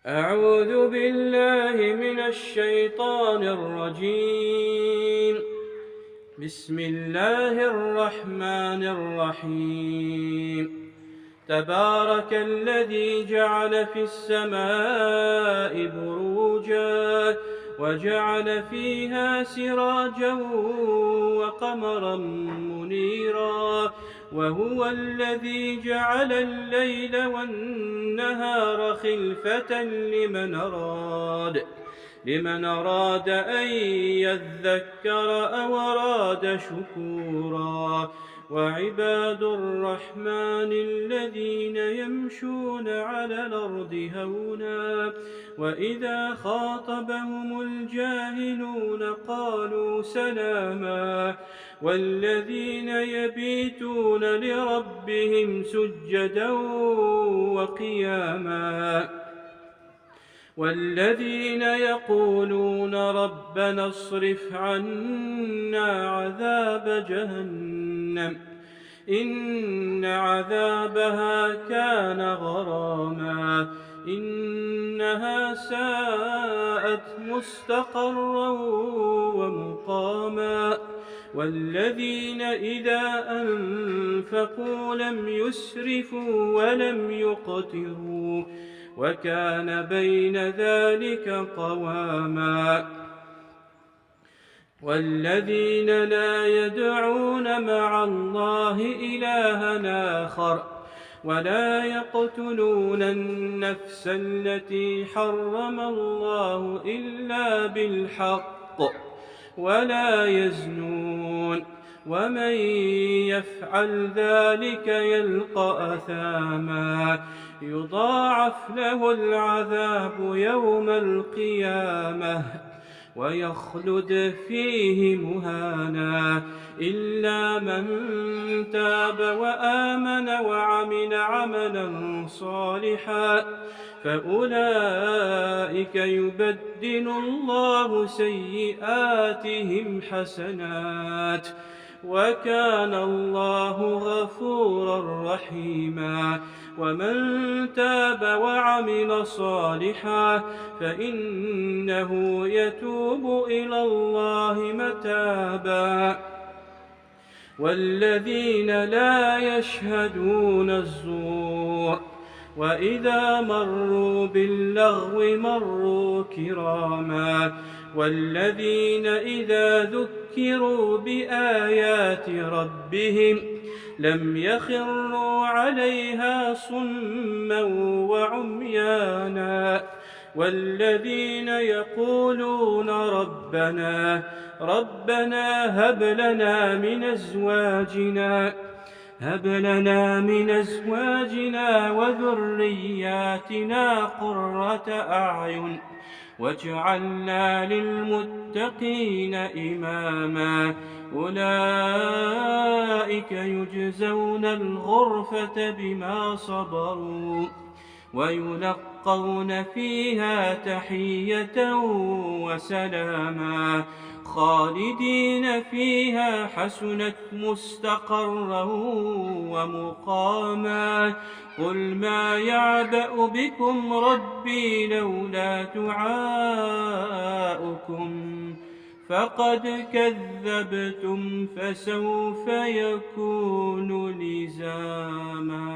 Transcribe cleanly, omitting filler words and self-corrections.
أعوذ بالله من الشيطان الرجيم. بسم الله الرحمن الرحيم. تبارك الذي جعل في السماء بروجا وجعل فيها سراجا وقمرا منيرا، وهو الذي جعل الليل والنهار خلفة لمن أراد أن يذكر أو أراد شكورا. وعباد الرحمن الذين يمشون على الأرض هونا وإذا خاطبهم الجاهلون قالوا سلاما. والذين يبيتون لربهم سجدا وقياما، والذين يقولون ربنا اصرف عنا عذاب جهنم إن عذابها كان غراما إنها ساءت مستقرا ومقاما. والذين إذا أنفقوا لم يسرفوا ولم يقتروا وكان بين ذلك قواما. والذين لا يدعون مع الله إلها آخر ولا يقتلون النفس التي حرم الله إلا بالحق ولا يزنون، ومن يفعل ذلك يلقى أثاما يضاعف له العذاب يوم القيامة ويخلد فيه مهانا إلا من تاب وآمن وعمل عملا صالحا فأولئك يبدل الله سيئاتهم حسنات وكان الله غفورا رحيما. ومن تاب وعمل صالحا فإنه يتوب إلى الله متابا. والذين لا يشهدون الزور وإذا مروا باللغو مروا كراما. والذين إذا ذكروا بآيات ربهم لم يخروا عليها صما وعميانا. والذين يقولون ربنا هب لنا من أزواجنا وذرياتنا قرة أعين واجعلنا للمتقين إماما. أولئك يجزون الغرفة بما صبروا ويلقون فيها تحية وسلاما خالدين فيها حسنت مستقرا ومقاما. قل ما يعبأ بكم ربي لولا دعاؤكم فقد كذبتم فسوف يكون لزاما.